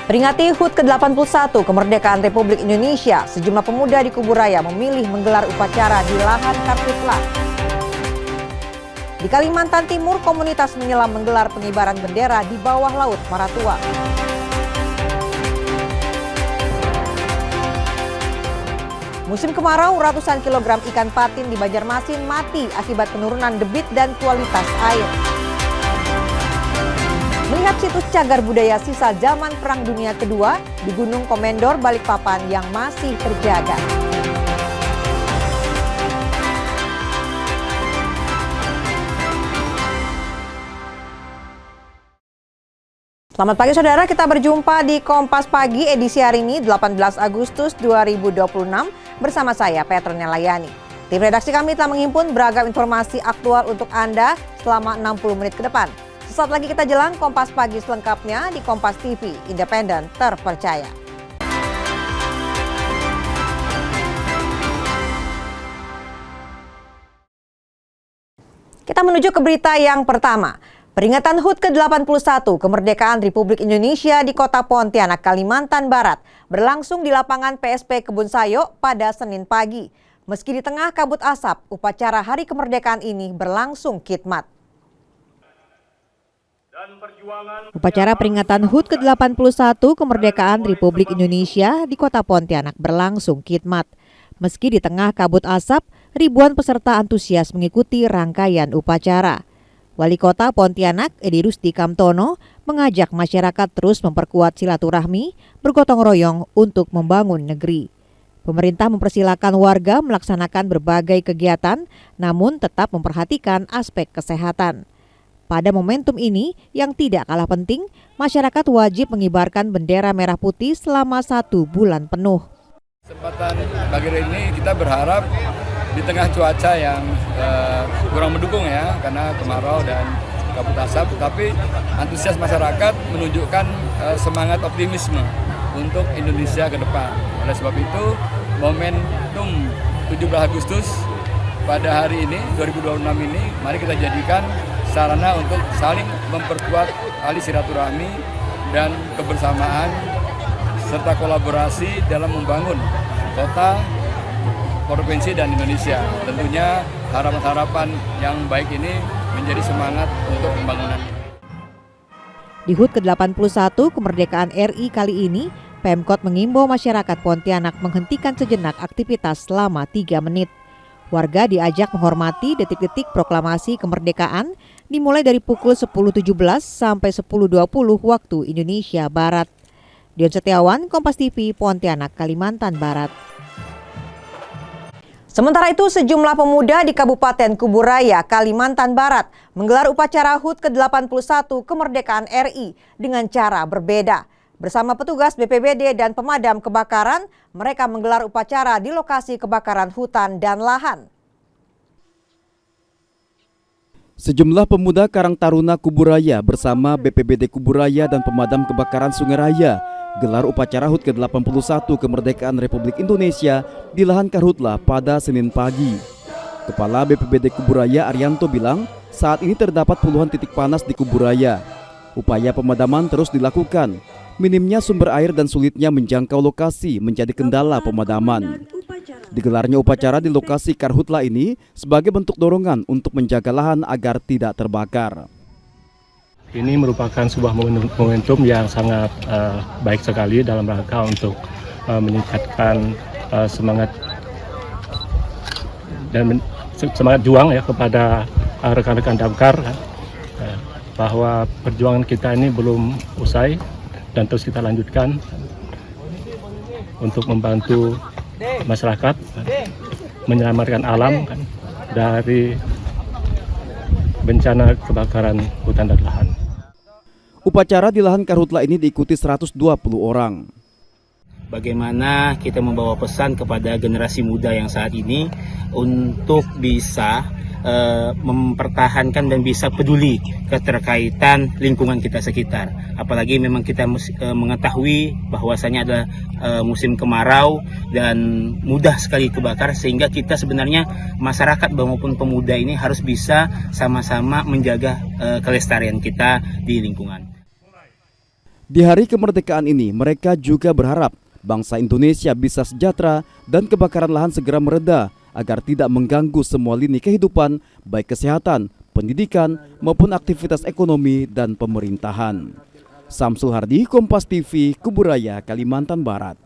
Peringati HUT ke-81 kemerdekaan Republik Indonesia, sejumlah pemuda di Kuburaya memilih menggelar upacara di lahan Karhutla. Di Kalimantan Timur, komunitas menyelam menggelar pengibaran bendera di bawah laut Maratua. Musim kemarau, ratusan kilogram ikan patin di Banjarmasin mati akibat penurunan debit dan kualitas air. Melihat situs cagar budaya sisa zaman Perang Dunia Kedua di Gunung Komendor, Balikpapan yang masih terjaga. Selamat pagi saudara, kita berjumpa di Kompas Pagi edisi hari ini 18 Agustus 2026 bersama saya Petrona Layani. Tim redaksi kami telah menghimpun beragam informasi aktual untuk Anda selama 60 menit ke depan. Sesaat lagi kita jelang Kompas Pagi selengkapnya di Kompas TV, independen, terpercaya. Kita menuju ke berita yang pertama. Peringatan HUT ke-81 kemerdekaan Republik Indonesia di Kota Pontianak, Kalimantan Barat berlangsung di lapangan PSP Kebun Sayo pada Senin pagi. Meski di tengah kabut asap, upacara Hari Kemerdekaan ini berlangsung khidmat. Upacara peringatan HUT ke-81 kemerdekaan Republik Indonesia di Kota Pontianak berlangsung khidmat. Meski di tengah kabut asap, ribuan peserta antusias mengikuti rangkaian upacara. Wali Kota Pontianak, Edi Rusdi Kamtono, mengajak masyarakat terus memperkuat silaturahmi, bergotong royong untuk membangun negeri. Pemerintah mempersilakan warga melaksanakan berbagai kegiatan, namun tetap memperhatikan aspek kesehatan. Pada momentum ini, yang tidak kalah penting, masyarakat wajib mengibarkan bendera merah putih selama 1 bulan penuh. Kesempatan pagi ini kita berharap di tengah cuaca yang kurang mendukung ya, karena kemarau dan kabut asap, tapi antusias masyarakat menunjukkan semangat optimisme untuk Indonesia ke depan. Oleh sebab itu, momentum 17 Agustus pada hari ini, 2026 ini, mari kita jadikan sarana untuk saling memperkuat tali silaturahmi dan kebersamaan serta kolaborasi dalam membangun kota, provinsi, dan Indonesia. Tentunya harapan-harapan yang baik ini menjadi semangat untuk pembangunan. Di HUT ke-81 kemerdekaan RI kali ini, Pemkot mengimbau masyarakat Pontianak menghentikan sejenak aktivitas selama 3 menit. Warga diajak menghormati detik-detik proklamasi kemerdekaan dimulai dari pukul 10.17 sampai 10.20 waktu Indonesia Barat. Dion Setiawan, Kompas TV, Pontianak, Kalimantan Barat. Sementara itu, sejumlah pemuda di Kabupaten Kuburaya, Kalimantan Barat menggelar upacara HUT ke-81 kemerdekaan RI dengan cara berbeda. Bersama petugas BPBD dan pemadam kebakaran, mereka menggelar upacara di lokasi kebakaran hutan dan lahan. Sejumlah pemuda Karang Taruna Kuburaya bersama BPBD Kuburaya dan pemadam kebakaran Sungai Raya gelar upacara HUT ke-81 kemerdekaan Republik Indonesia di lahan Karhutla pada Senin pagi. Kepala BPBD Kuburaya Arianto bilang saat ini terdapat puluhan titik panas di Kuburaya. Upaya pemadaman terus dilakukan. Minimnya sumber air dan sulitnya menjangkau lokasi menjadi kendala pemadaman. Digelarnya upacara di lokasi Karhutla ini sebagai bentuk dorongan untuk menjaga lahan agar tidak terbakar. Ini merupakan sebuah momentum yang sangat baik sekali dalam rangka untuk meningkatkan semangat dan semangat juang ya kepada rekan-rekan damkar bahwa perjuangan kita ini belum usai dan terus kita lanjutkan untuk membantu masyarakat menyelamatkan alam dari bencana kebakaran hutan dan lahan. Upacara di lahan Karhutla ini diikuti 120 orang. Bagaimana kita membawa pesan kepada generasi muda yang saat ini untuk bisa mempertahankan dan bisa peduli keterkaitan lingkungan kita sekitar. Apalagi memang kita mengetahui bahwasanya ada musim kemarau dan mudah sekali kebakar, sehingga kita sebenarnya masyarakat maupun pemuda ini harus bisa sama-sama menjaga kelestarian kita di lingkungan. Di hari kemerdekaan ini, mereka juga berharap bangsa Indonesia bisa sejahtera dan kebakaran lahan segera mereda agar tidak mengganggu semua lini kehidupan, baik kesehatan, pendidikan, maupun aktivitas ekonomi dan pemerintahan. Samsul Hardi, Kompas TV, Kuburaya, Kalimantan Barat.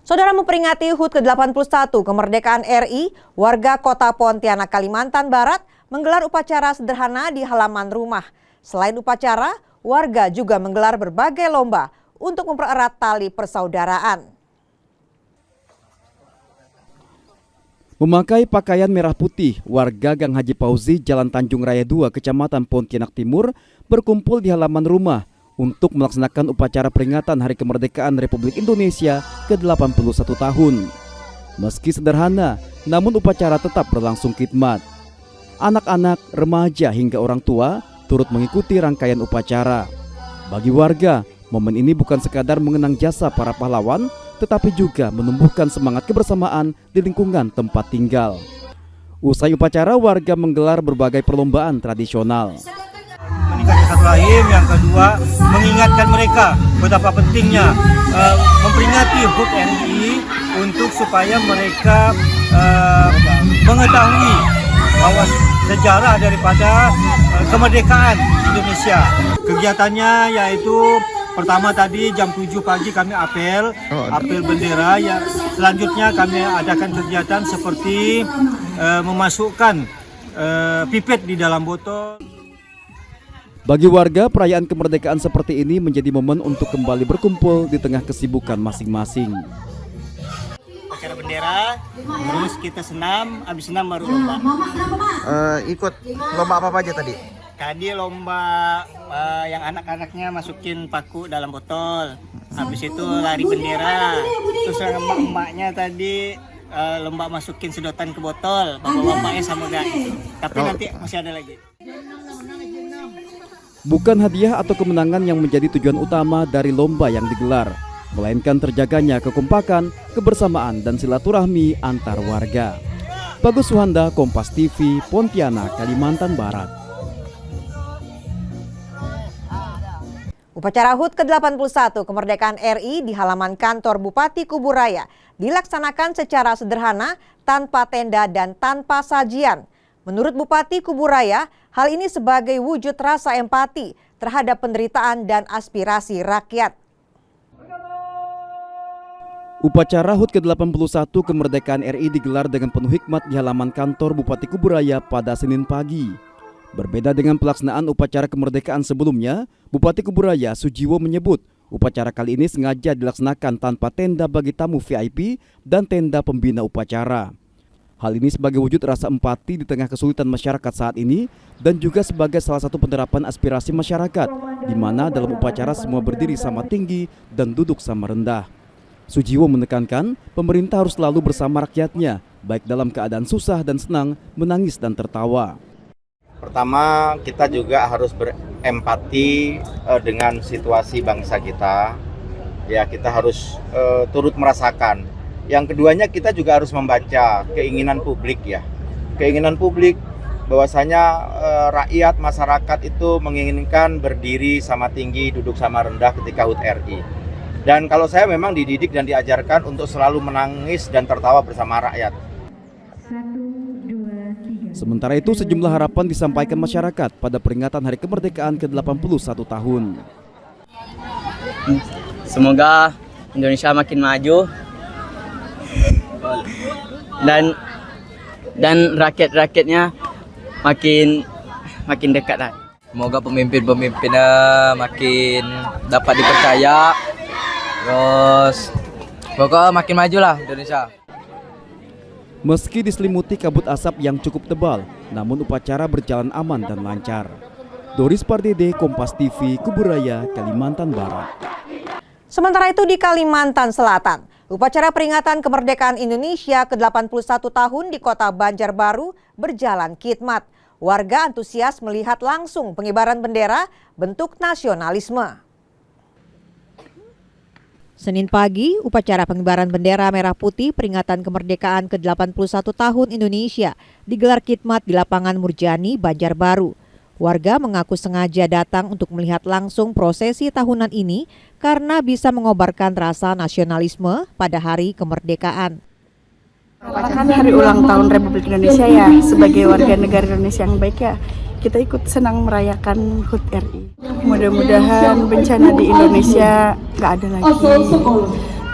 Saudara, memperingati HUT ke-81 kemerdekaan RI, warga kota Pontianak, Kalimantan Barat menggelar upacara sederhana di halaman rumah. Selain upacara, warga juga menggelar berbagai lomba untuk mempererat tali persaudaraan. Memakai pakaian merah putih, warga Gang Haji Pauzi, Jalan Tanjung Raya 2, Kecamatan Pontianak Timur berkumpul di halaman rumah untuk melaksanakan upacara peringatan Hari Kemerdekaan Republik Indonesia ke-81 tahun. Meski sederhana, namun upacara tetap berlangsung khidmat. Anak-anak, remaja hingga orang tua turut mengikuti rangkaian upacara. Bagi warga, momen ini bukan sekadar mengenang jasa para pahlawan, tetapi juga menumbuhkan semangat kebersamaan di lingkungan tempat tinggal. Usai upacara, warga menggelar berbagai perlombaan tradisional. Meningkatkan satu rahim, yang kedua mengingatkan mereka betapa pentingnya memperingati HUT RI untuk supaya mereka mengetahui bahwa sejarah daripada kemerdekaan Indonesia. Kegiatannya yaitu pertama tadi jam 7 pagi kami apel bendera, ya selanjutnya kami adakan kegiatan seperti memasukkan pipet di dalam botol. Bagi warga, perayaan kemerdekaan seperti ini menjadi momen untuk kembali berkumpul di tengah kesibukan masing-masing. Acara bendera, terus kita senam, habis senam baru lomba. Ikut lomba apa aja tadi? Tadi lomba yang anak-anaknya masukin paku dalam botol, habis itu lari bendera, terus yang emak-emaknya tadi lomba masukin sedotan ke botol, bapak-bapaknya sama gak itu. Tapi nanti masih ada lagi. Bukan hadiah atau kemenangan yang menjadi tujuan utama dari lomba yang digelar, melainkan terjaganya kekompakan, kebersamaan, dan silaturahmi antar warga. Bagus Suhanda, Kompas TV, Pontianak, Kalimantan Barat. Upacara HUT ke-81 kemerdekaan RI di halaman kantor Bupati Kuburaya dilaksanakan secara sederhana, tanpa tenda dan tanpa sajian. Menurut Bupati Kuburaya, hal ini sebagai wujud rasa empati terhadap penderitaan dan aspirasi rakyat. Upacara HUT ke-81 kemerdekaan RI digelar dengan penuh hikmat di halaman kantor Bupati Kuburaya pada Senin pagi. Berbeda dengan pelaksanaan upacara kemerdekaan sebelumnya, Bupati Kuburaya Sujiwo menyebut upacara kali ini sengaja dilaksanakan tanpa tenda bagi tamu VIP dan tenda pembina upacara. Hal ini sebagai wujud rasa empati di tengah kesulitan masyarakat saat ini dan juga sebagai salah satu penerapan aspirasi masyarakat, di mana dalam upacara semua berdiri sama tinggi dan duduk sama rendah. Sujiwo menekankan pemerintah harus selalu bersama rakyatnya, baik dalam keadaan susah dan senang, menangis dan tertawa. Pertama, kita juga harus berempati dengan situasi bangsa kita. Ya, kita harus turut merasakan. Yang keduanya, kita juga harus membaca keinginan publik ya. Keinginan publik bahwasanya rakyat, masyarakat itu menginginkan berdiri sama tinggi, duduk sama rendah ketika HUT RI. Dan kalau saya memang dididik dan diajarkan untuk selalu menangis dan tertawa bersama rakyat. Sementara itu, sejumlah harapan disampaikan masyarakat pada peringatan Hari Kemerdekaan ke-81 tahun. Semoga Indonesia makin maju dan rakyat-rakyatnya makin dekat lah. Semoga pemimpin-pemimpinnya makin dapat dipercaya, terus pokoknya makin maju lah Indonesia. Meski diselimuti kabut asap yang cukup tebal, namun upacara berjalan aman dan lancar. Doris Pardede, Kompas TV, Kuburaya, Kalimantan Barat. Sementara itu di Kalimantan Selatan, upacara peringatan kemerdekaan Indonesia ke-81 tahun di kota Banjarbaru berjalan khidmat. Warga antusias melihat langsung pengibaran bendera bentuk nasionalisme. Senin pagi, upacara pengibaran bendera merah putih peringatan kemerdekaan ke-81 tahun Indonesia digelar khidmat di lapangan Murjani, Banjarbaru. Warga mengaku sengaja datang untuk melihat langsung prosesi tahunan ini karena bisa mengobarkan rasa nasionalisme pada hari kemerdekaan. Kan hari ulang tahun Republik Indonesia ya, sebagai warga negara Indonesia yang baik ya, kita ikut senang merayakan HUT RI. Mudah-mudahan bencana di Indonesia nggak ada lagi.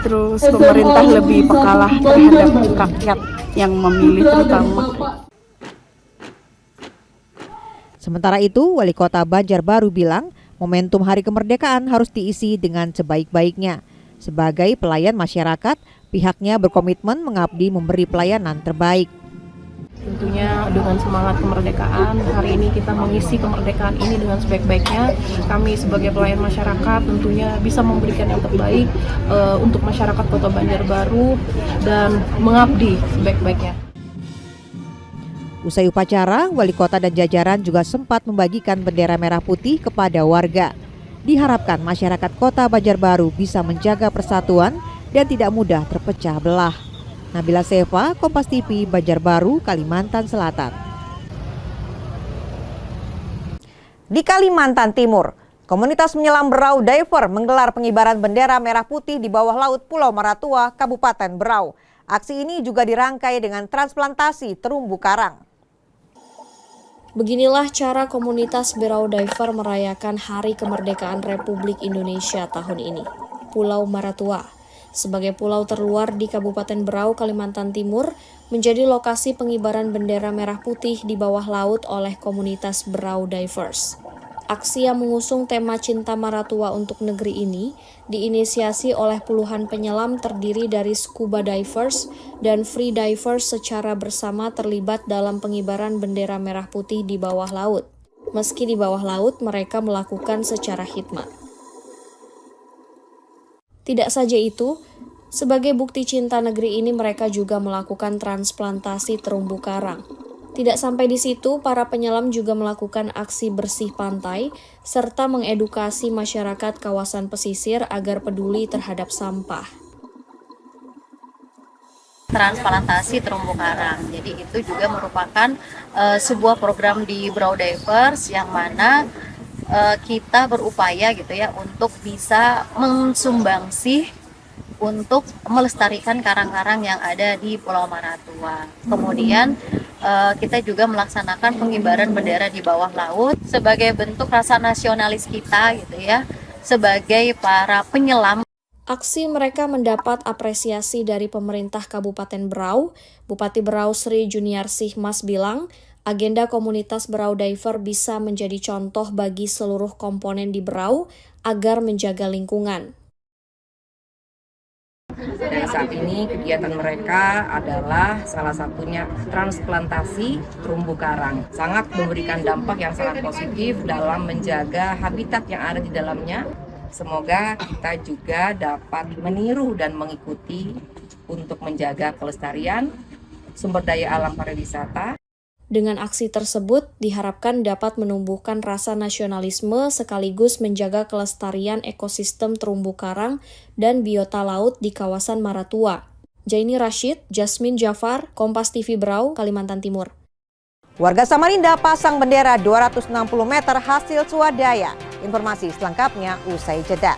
Terus pemerintah lebih pekalah terhadap rakyat yang memilih terutama. Sementara itu, Wali Kota Banjarbaru bilang momentum Hari Kemerdekaan harus diisi dengan sebaik-baiknya. Sebagai pelayan masyarakat, pihaknya berkomitmen mengabdi memberi pelayanan terbaik. Tentunya dengan semangat kemerdekaan, hari ini kita mengisi kemerdekaan ini dengan sebaik-baiknya. Kami sebagai pelayan masyarakat tentunya bisa memberikan yang terbaik untuk masyarakat Kota Banjarbaru dan mengabdi sebaik-baiknya. Usai upacara, Wali Kota dan jajaran juga sempat membagikan bendera merah putih kepada warga. Diharapkan masyarakat Kota Banjarbaru bisa menjaga persatuan dan tidak mudah terpecah belah. Nabila Seva, Kompas TV, Banjarbaru, Kalimantan Selatan. Di Kalimantan Timur, komunitas menyelam Berau Diver menggelar pengibaran bendera merah putih di bawah laut Pulau Maratua, Kabupaten Berau. Aksi ini juga dirangkai dengan transplantasi terumbu karang. Beginilah cara komunitas Berau Diver merayakan Hari Kemerdekaan Republik Indonesia tahun ini. Pulau Maratua, sebagai pulau terluar di Kabupaten Berau, Kalimantan Timur, menjadi lokasi pengibaran bendera merah putih di bawah laut oleh komunitas Berau Divers. Aksi yang mengusung tema Cinta Maratua untuk negeri ini diinisiasi oleh puluhan penyelam terdiri dari scuba divers dan free divers secara bersama terlibat dalam pengibaran bendera merah putih di bawah laut. Meski di bawah laut, mereka melakukan secara khidmat. Tidak saja itu, sebagai bukti cinta negeri ini mereka juga melakukan transplantasi terumbu karang. Tidak sampai di situ, para penyelam juga melakukan aksi bersih pantai serta mengedukasi masyarakat kawasan pesisir agar peduli terhadap sampah. Transplantasi terumbu karang. Jadi itu juga merupakan sebuah program di Berau Divers yang mana kita berupaya gitu ya untuk bisa mensumbangsi untuk melestarikan karang-karang yang ada di Pulau Maratua. Kemudian kita juga melaksanakan pengibaran bendera di bawah laut sebagai bentuk rasa nasionalis kita gitu ya, sebagai para penyelam. Aksi mereka mendapat apresiasi dari pemerintah Kabupaten Berau. Bupati Berau Sri Juniarsih Mas bilang, agenda komunitas Berau Diver bisa menjadi contoh bagi seluruh komponen di Berau agar menjaga lingkungan. Dan saat ini kegiatan mereka adalah salah satunya transplantasi terumbu karang. Sangat memberikan dampak yang sangat positif dalam menjaga habitat yang ada di dalamnya. Semoga kita juga dapat meniru dan mengikuti untuk menjaga kelestarian sumber daya alam pariwisata. Dengan aksi tersebut, diharapkan dapat menumbuhkan rasa nasionalisme sekaligus menjaga kelestarian ekosistem terumbu karang dan biota laut di kawasan Maratua. Jaini Rashid, Jasmine Jafar, Kompas TV Berau, Kalimantan Timur. Warga Samarinda pasang bendera 260 meter hasil swadaya. Informasi selengkapnya usai jeda.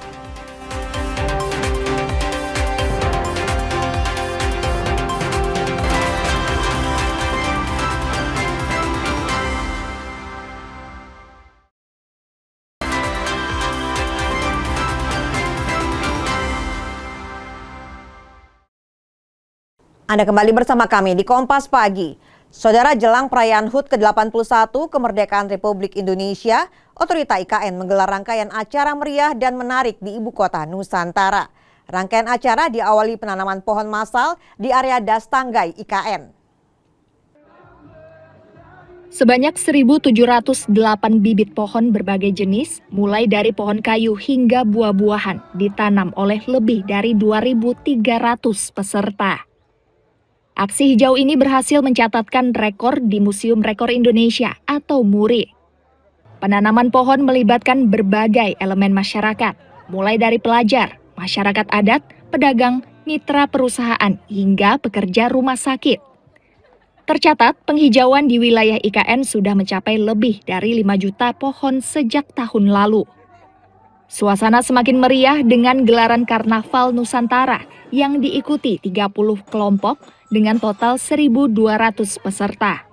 Anda kembali bersama kami di Kompas Pagi. Saudara, jelang perayaan HUT ke-81 Kemerdekaan Republik Indonesia, Otorita IKN menggelar rangkaian acara meriah dan menarik di Ibu Kota Nusantara. Rangkaian acara diawali penanaman pohon massal di area Das Tanggai IKN. Sebanyak 1.708 bibit pohon berbagai jenis, mulai dari pohon kayu hingga buah-buahan, ditanam oleh lebih dari 2.300 peserta. Aksi hijau ini berhasil mencatatkan rekor di Museum Rekor Indonesia atau MURI. Penanaman pohon melibatkan berbagai elemen masyarakat, mulai dari pelajar, masyarakat adat, pedagang, mitra perusahaan, hingga pekerja rumah sakit. Tercatat, penghijauan di wilayah IKN sudah mencapai lebih dari 5 juta pohon sejak tahun lalu. Suasana semakin meriah dengan gelaran Karnaval Nusantara yang diikuti 30 kelompok dengan total 1.200 peserta.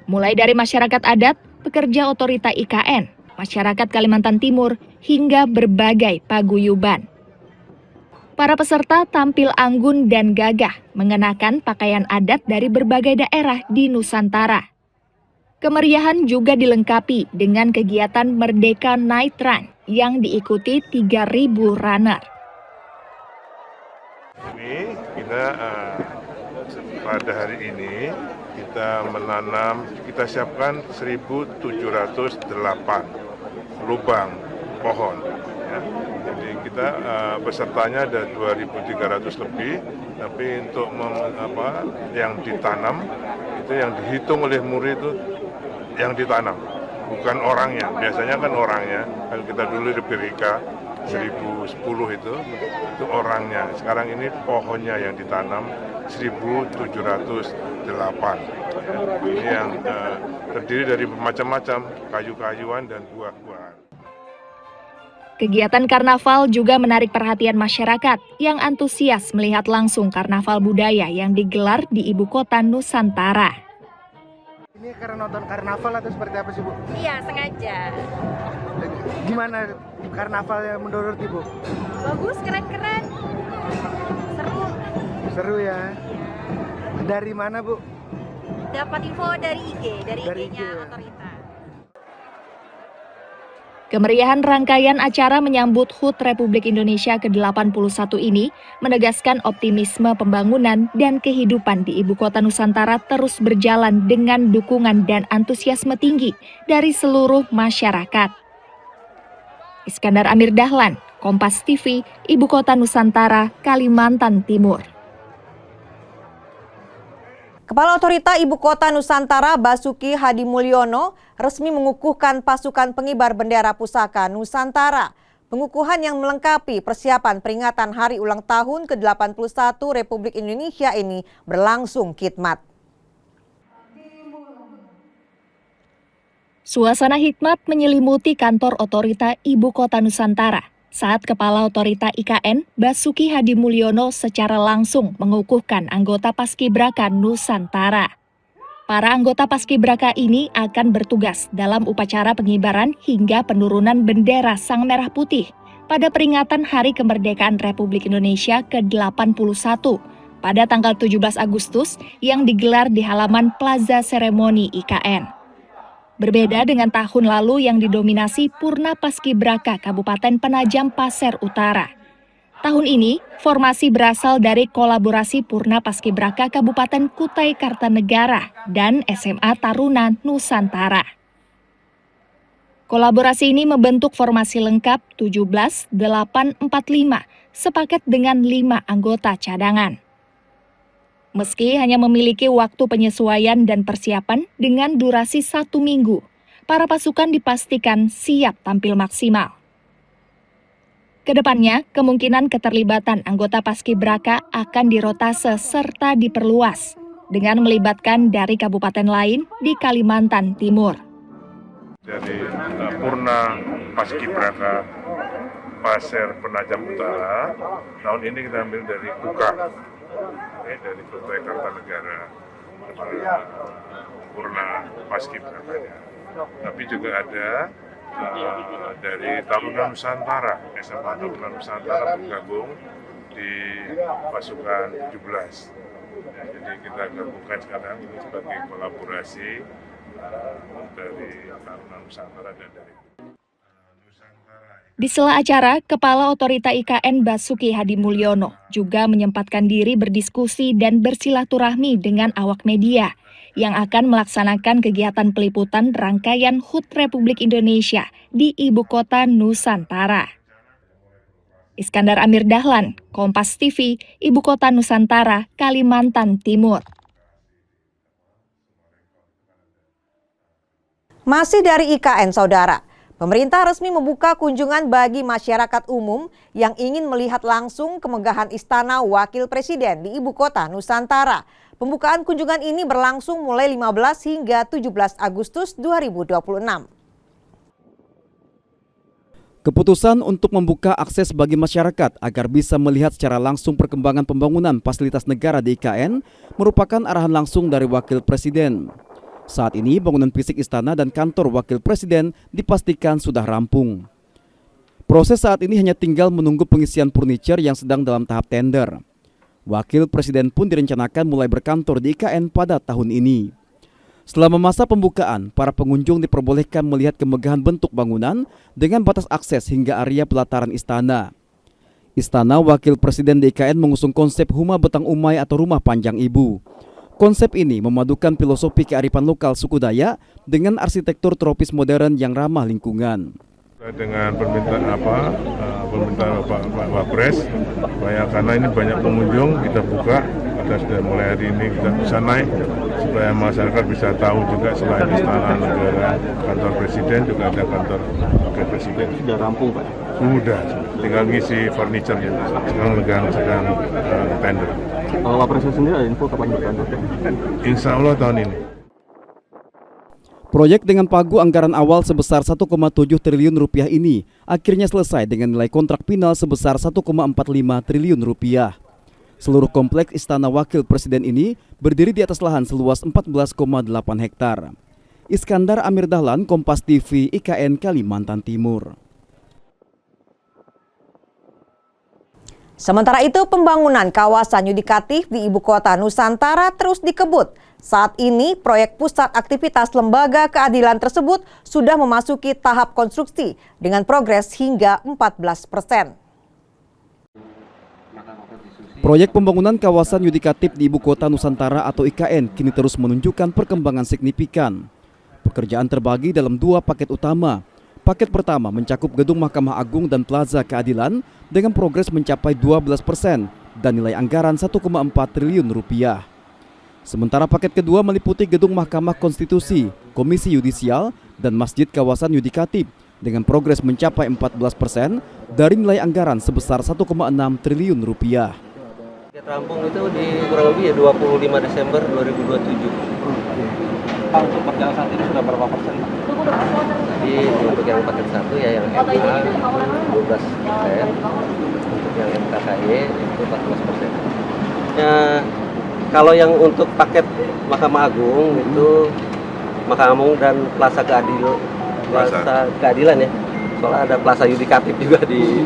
Mulai dari masyarakat adat, pekerja otorita IKN, masyarakat Kalimantan Timur, hingga berbagai paguyuban. Para peserta tampil anggun dan gagah mengenakan pakaian adat dari berbagai daerah di Nusantara. Kemeriahan juga dilengkapi dengan kegiatan Merdeka Night Run yang diikuti 3.000 runner. Ini kita pada hari ini kita menanam, kita siapkan 1.708 lubang pohon. Ya. Jadi kita pesertanya ada 2.300 lebih, tapi untuk yang ditanam itu yang dihitung oleh murid itu yang ditanam, bukan orangnya. Biasanya kan orangnya, kalau kita dulu di Pirika 1010 itu orangnya. Sekarang ini pohonnya yang ditanam 1.708. Ini yang terdiri dari macam-macam kayu-kayuan dan buah-buahan. Kegiatan karnaval juga menarik perhatian masyarakat yang antusias melihat langsung karnaval budaya yang digelar di ibu kota Nusantara. Ini karena nonton karnaval atau seperti apa sih, Bu? Iya, sengaja. Gimana karnavalnya menurut Ibu? Bagus, keren-keren. Seru. Seru ya. Dari mana, Bu? Dapat info dari IG, dari IG-nya otorita. Kemeriahan rangkaian acara menyambut HUT Republik Indonesia ke-81 ini menegaskan optimisme pembangunan dan kehidupan di ibu kota Nusantara terus berjalan dengan dukungan dan antusiasme tinggi dari seluruh masyarakat. Iskandar Amir Dahlan, Kompas TV, Ibu Kota Nusantara, Kalimantan Timur. Kepala Otorita Ibu Kota Nusantara Basuki Hadimulyono resmi mengukuhkan pasukan pengibar bendera pusaka Nusantara. Pengukuhan yang melengkapi persiapan peringatan Hari Ulang Tahun ke-81 Republik Indonesia ini berlangsung khidmat. Suasana hikmat menyelimuti kantor Otorita Ibu Kota Nusantara saat Kepala Otorita IKN Basuki Hadimulyono secara langsung mengukuhkan anggota Paskibraka Nusantara. Para anggota Paskibraka ini akan bertugas dalam upacara pengibaran hingga penurunan bendera Sang Merah Putih pada peringatan Hari Kemerdekaan Republik Indonesia ke-81 pada tanggal 17 Agustus yang digelar di halaman Plaza Seremoni IKN. Berbeda dengan tahun lalu yang didominasi Purna Paskibraka Kabupaten Penajam Pasir Utara. Tahun ini, formasi berasal dari kolaborasi Purna Paskibraka Kabupaten Kutai Kartanegara dan SMA Taruna Nusantara. Kolaborasi ini membentuk formasi lengkap 17-8-45 sepaket dengan 5 anggota cadangan. Meski hanya memiliki waktu penyesuaian dan persiapan dengan durasi 1 minggu, para pasukan dipastikan siap tampil maksimal. Kedepannya, kemungkinan keterlibatan anggota Paskibraka akan dirotase serta diperluas dengan melibatkan dari kabupaten lain di Kalimantan Timur. Dari Purna Paskibraka Pasir Penajam Utara, tahun ini kita ambil dari KUKA. Dari Kutai Kartanegara, Purna Paskibrakanya. Tapi juga ada dari Taruna Nusantara, SMA Taruna Nusantara bergabung di pasukan 17. Jadi kita gabungkan sekarang ini sebagai kolaborasi dari Taruna Nusantara dan dari Di sela acara, Kepala Otorita IKN Basuki Hadimulyono juga menyempatkan diri berdiskusi dan bersilaturahmi dengan awak media yang akan melaksanakan kegiatan peliputan rangkaian HUT Republik Indonesia di Ibu Kota Nusantara. Iskandar Amir Dahlan, Kompas TV, Ibu Kota Nusantara, Kalimantan Timur. Masih dari IKN, Saudara. Pemerintah resmi membuka kunjungan bagi masyarakat umum yang ingin melihat langsung kemegahan Istana Wakil Presiden di Ibu Kota Nusantara. Pembukaan kunjungan ini berlangsung mulai 15 hingga 17 Agustus 2026. Keputusan untuk membuka akses bagi masyarakat agar bisa melihat secara langsung perkembangan pembangunan fasilitas negara di IKN merupakan arahan langsung dari Wakil Presiden. Saat ini bangunan fisik istana dan kantor Wakil Presiden dipastikan sudah rampung. Proses saat ini hanya tinggal menunggu pengisian furniture yang sedang dalam tahap tender. Wakil Presiden pun direncanakan mulai berkantor di IKN pada tahun ini. Selama masa pembukaan, para pengunjung diperbolehkan melihat kemegahan bentuk bangunan dengan batas akses hingga area pelataran istana. Istana Wakil Presiden di IKN mengusung konsep Huma Betang Umay atau Rumah Panjang Ibu. Konsep ini memadukan filosofi kearifan lokal suku Dayak dengan arsitektur tropis modern yang ramah lingkungan. Dengan permintaan Bapak Wapres, karena ini banyak pengunjung, kita buka. Kita sudah mulai hari ini kita bisa naik supaya masyarakat bisa tahu juga selain istana negara, kantor presiden juga ada kantor wakil presiden. Sudah rampung Pak? Sudah, tinggal ngisi furniture ya. Sekarang sedang tender. Kalau Wapresnya sendiri ada info kapan bertender? Insya Allah tahun ini. Proyek dengan pagu anggaran awal sebesar 1,7 triliun rupiah ini akhirnya selesai dengan nilai kontrak final sebesar 1,45 triliun rupiah. Seluruh kompleks Istana Wakil Presiden ini berdiri di atas lahan seluas 14,8 hektar. Iskandar Amir Dahlan, Kompas TV, IKN, Kalimantan Timur. Sementara itu, pembangunan kawasan yudikatif di Ibu Kota Nusantara terus dikebut. Saat ini, proyek pusat aktivitas lembaga keadilan tersebut sudah memasuki tahap konstruksi dengan progres hingga 14%. Proyek pembangunan kawasan yudikatif di Ibu Kota Nusantara atau IKN kini terus menunjukkan perkembangan signifikan. Pekerjaan terbagi dalam dua paket utama. Paket pertama mencakup Gedung Mahkamah Agung dan Plaza Keadilan dengan progres mencapai 12% dan nilai anggaran 1,4 triliun rupiah. Sementara paket kedua meliputi Gedung Mahkamah Konstitusi, Komisi Yudisial, dan Masjid Kawasan Yudikatif dengan progres mencapai 14% dari nilai anggaran sebesar 1,6 triliun rupiah. Rampung itu di kurang lebih ya 25 Desember 2027. Pak, untuk perjalanan saat ini sudah berapa persen Pak? Jadi untuk yang paket 1 ya yang MA 12%, untuk yang MKKY itu 14%. Ya, kalau yang untuk paket Mahkamah Agung itu Mahkamah Agung dan Plaza Keadilan ya. Soalnya ada Plaza Yudikatif juga di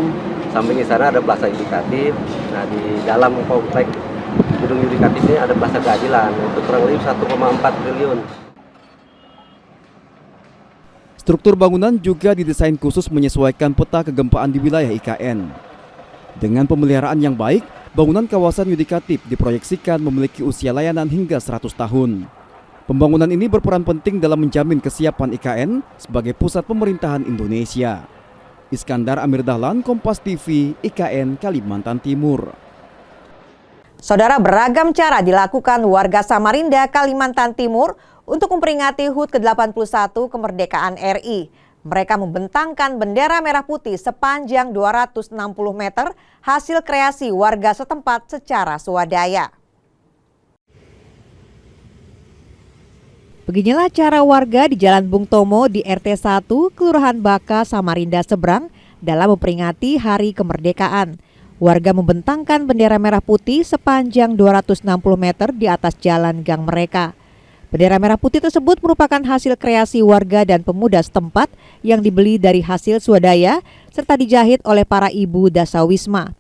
samping istana, ada Plaza Yudikatif. Nah, di dalam kompleks gedung yudikatif ini ada Plaza Keadilan. Itu kurang lebih 1,4 triliun. Struktur bangunan juga didesain khusus menyesuaikan peta kegempaan di wilayah IKN. Dengan pemeliharaan yang baik, bangunan kawasan yudikatif diproyeksikan memiliki usia layanan hingga 100 tahun. Pembangunan ini berperan penting dalam menjamin kesiapan IKN sebagai pusat pemerintahan Indonesia. Iskandar Amir Dahlan, Kompas TV, IKN, Kalimantan Timur. Saudara, beragam cara dilakukan warga Samarinda, Kalimantan Timur untuk memperingati HUT ke-81 kemerdekaan RI. Mereka membentangkan bendera merah putih sepanjang 260 meter hasil kreasi warga setempat secara swadaya. Beginilah cara warga di Jalan Bung Tomo di RT 1, Kelurahan Baka, Samarinda Seberang dalam memperingati Hari Kemerdekaan. Warga membentangkan bendera merah putih sepanjang 260 meter di atas jalan gang mereka. Bendera merah putih tersebut merupakan hasil kreasi warga dan pemuda setempat yang dibeli dari hasil swadaya serta dijahit oleh para ibu dasawisma.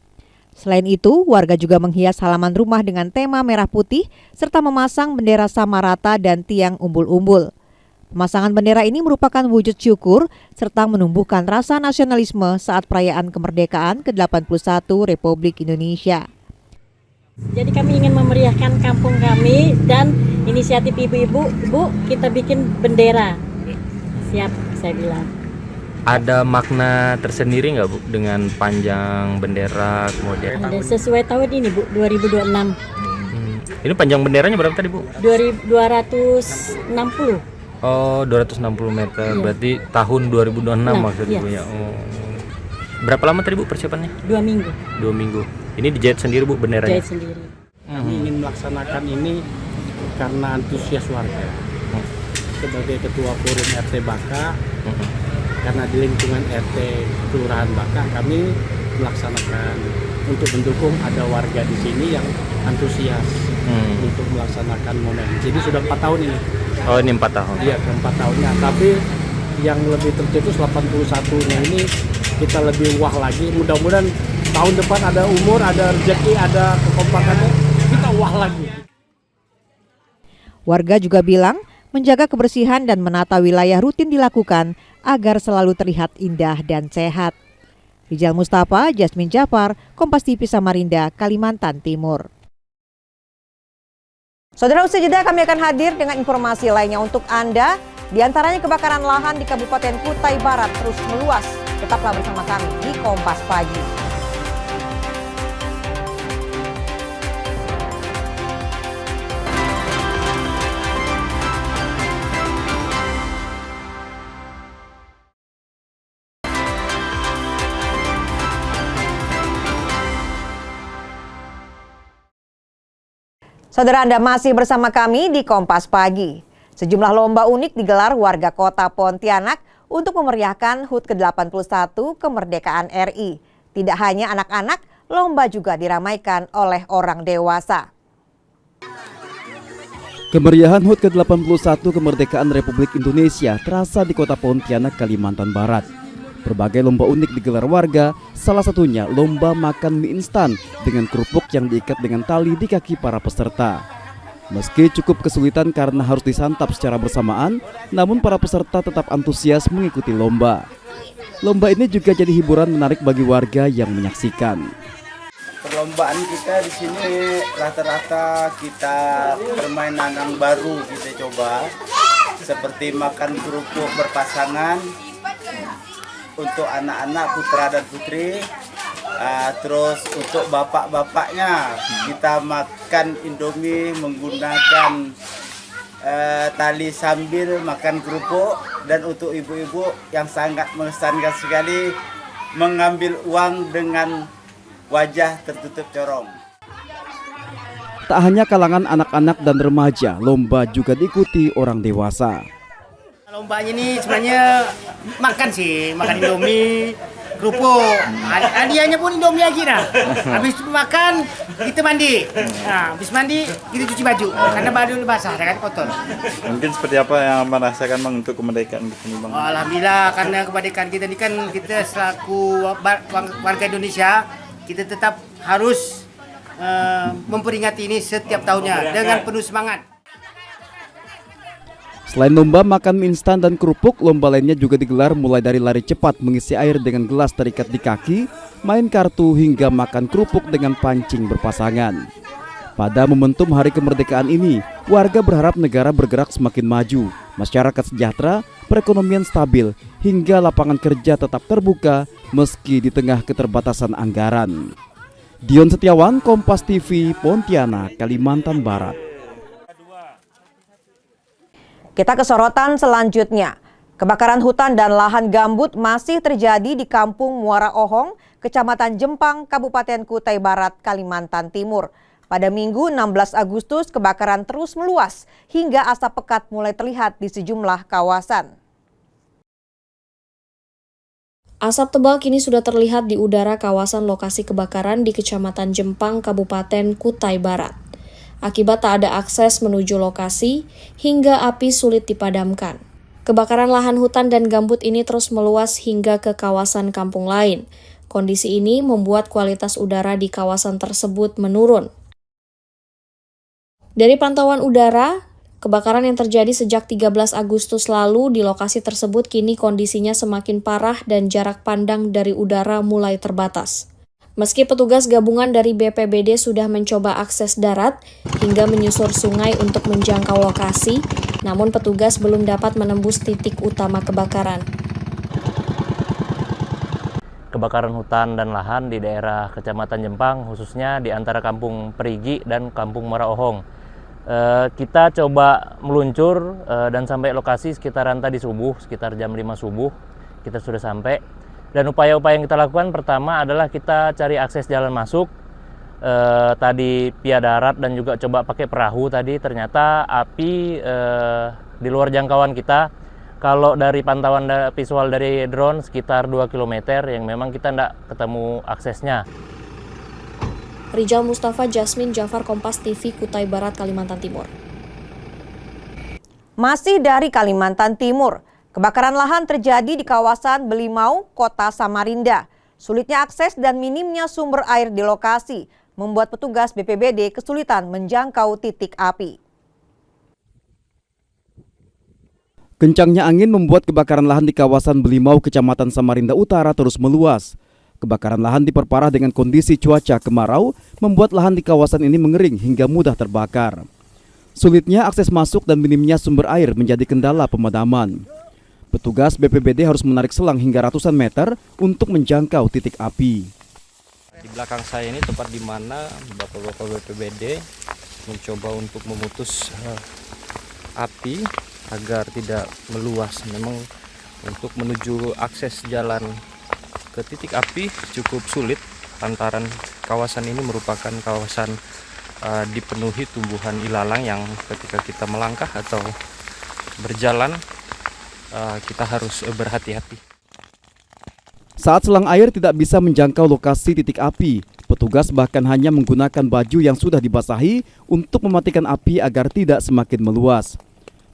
Selain itu, warga juga menghias halaman rumah dengan tema merah putih serta memasang bendera Samarata dan tiang umbul-umbul. Pemasangan bendera ini merupakan wujud syukur serta menumbuhkan rasa nasionalisme saat perayaan kemerdekaan ke-81 Republik Indonesia. Jadi kami ingin memeriahkan kampung kami dan inisiatif ibu-ibu, Bu, kita bikin bendera. Siap, saya bilang. Ada makna tersendiri nggak Bu dengan panjang bendera kemudian? Ada sesuai tahun ini Bu, 2026. Ini panjang benderanya berapa tadi Bu? 260. Oh, 260 meter. Iya. Berarti tahun 2026 maksudnya Bu ya. Oh. Berapa lama tadi Bu persiapannya? 2 minggu. 2 minggu. Ini dijahit sendiri Bu benderanya? Jahit sendiri. Kami ingin melaksanakan ini karena antusias warga. Sebagai ketua forum RT Baka, karena di lingkungan RT Kelurahan Baka kami melaksanakan untuk mendukung ada warga di sini yang antusias untuk melaksanakan momen. Jadi sudah 4 tahun ini. Oh, ini 4 tahun. Iya, ke-4 tahunnya. Tapi yang lebih tercetus 81-nya ini kita lebih wah lagi. Mudah-mudahan tahun depan ada umur, ada rezeki, ada kekompakannya, kita wah lagi. Warga juga bilang menjaga kebersihan dan menata wilayah rutin dilakukan agar selalu terlihat indah dan sehat. Rijal Mustafa, Jasmine Jafar, Kompas TV Samarinda, Kalimantan Timur. Saudara, usai jeda kami akan hadir dengan informasi lainnya untuk Anda. Di antaranya kebakaran lahan di Kabupaten Kutai Barat terus meluas. Tetaplah bersama kami di Kompas Pagi. Saudara, Anda masih bersama kami di Kompas Pagi. Sejumlah lomba unik digelar warga kota Pontianak untuk memeriahkan HUT ke-81 kemerdekaan RI. Tidak hanya anak-anak, lomba juga diramaikan oleh orang dewasa. Kemeriahan HUT ke-81 kemerdekaan Republik Indonesia terasa di kota Pontianak, Kalimantan Barat. Berbagai lomba unik digelar warga, salah satunya lomba makan mie instan dengan kerupuk yang diikat dengan tali di kaki para peserta. Meski cukup kesulitan karena harus disantap secara bersamaan, namun para peserta tetap antusias mengikuti lomba. Lomba ini juga jadi hiburan menarik bagi warga yang menyaksikan. Perlombaan kita di sini rata-rata kita permainan yang baru kita coba, seperti makan kerupuk berpasangan untuk anak-anak putra dan putri. Terus untuk bapak-bapaknya kita makan Indomie menggunakan tali sambil makan kerupuk, dan untuk ibu-ibu yang sangat mengesankan sekali mengambil uang dengan wajah tertutup corong. Tak hanya kalangan anak-anak dan remaja, lomba juga diikuti orang dewasa. Lombanya ini sebenarnya makan Indomie, kerupuk. Hadiahnya pun Indomie lagi nah. Habis makan kita mandi. Nah, habis mandi kita cuci baju karena baju basah dan kotor. Mungkin seperti apa yang merasakan Bang untuk kemerdekaan di sini, Bang? Alhamdulillah, karena kemerdekaan kita ini kan kita selaku warga Indonesia, kita tetap harus memperingati ini setiap tahunnya dengan penuh semangat. Selain lomba makan mie instan dan kerupuk, lomba lainnya juga digelar mulai dari lari cepat mengisi air dengan gelas terikat di kaki, main kartu hingga makan kerupuk dengan pancing berpasangan. Pada momentum hari kemerdekaan ini, warga berharap negara bergerak semakin maju, masyarakat sejahtera, perekonomian stabil, hingga lapangan kerja tetap terbuka meski di tengah keterbatasan anggaran. Dion Setiawan, Kompas TV, Pontianak, Kalimantan Barat. Kita ke sorotan selanjutnya. Kebakaran hutan dan lahan gambut masih terjadi di Kampung Muara Ohong, Kecamatan Jempang, Kabupaten Kutai Barat, Kalimantan Timur. Pada Minggu 16 Agustus, kebakaran terus meluas hingga asap pekat mulai terlihat di sejumlah kawasan. Asap tebal kini sudah terlihat di udara kawasan lokasi kebakaran di Kecamatan Jempang, Kabupaten Kutai Barat. Akibat tak ada akses menuju lokasi, hingga api sulit dipadamkan. Kebakaran lahan hutan dan gambut ini terus meluas hingga ke kawasan kampung lain. Kondisi ini membuat kualitas udara di kawasan tersebut menurun. Dari pantauan udara, kebakaran yang terjadi sejak 13 Agustus lalu di lokasi tersebut kini kondisinya semakin parah dan jarak pandang dari udara mulai terbatas. Meski petugas gabungan dari BPBD sudah mencoba akses darat hingga menyusur sungai untuk menjangkau lokasi, namun petugas belum dapat menembus titik utama kebakaran. Kebakaran hutan dan lahan di daerah Kecamatan Jempang, khususnya di antara Kampung Perigi dan Kampung Muara Ohong. Kita coba meluncur dan sampai lokasi sekitaran tadi subuh, sekitar jam 5 subuh, kita sudah sampai. Dan upaya-upaya yang kita lakukan pertama adalah kita cari akses jalan masuk, tadi via darat dan juga coba pakai perahu tadi, ternyata api di luar jangkauan kita. Kalau dari pantauan visual dari drone sekitar 2 km yang memang kita tidak ketemu aksesnya. Rijal Mustafa, Jasmine Jafar, Kompas TV, Kutai Barat, Kalimantan Timur. Masih dari Kalimantan Timur, kebakaran lahan terjadi di kawasan Belimau, Kota Samarinda. Sulitnya akses dan minimnya sumber air di lokasi membuat petugas BPBD kesulitan menjangkau titik api. Kencangnya angin membuat kebakaran lahan di kawasan Belimau, Kecamatan Samarinda Utara terus meluas. Kebakaran lahan diperparah dengan kondisi cuaca kemarau, membuat lahan di kawasan ini mengering hingga mudah terbakar. Sulitnya akses masuk dan minimnya sumber air menjadi kendala pemadaman. Petugas BPBD harus menarik selang hingga ratusan meter untuk menjangkau titik api. Di belakang saya ini tempat di mana Bapak-Bapak BPBD mencoba untuk memutus api agar tidak meluas. Memang untuk menuju akses jalan ke titik api cukup sulit lantaran kawasan ini merupakan kawasan dipenuhi tumbuhan ilalang yang ketika kita melangkah atau berjalan kita harus berhati-hati. Saat selang air tidak bisa menjangkau lokasi titik api, petugas bahkan hanya menggunakan baju yang sudah dibasahi untuk mematikan api agar tidak semakin meluas.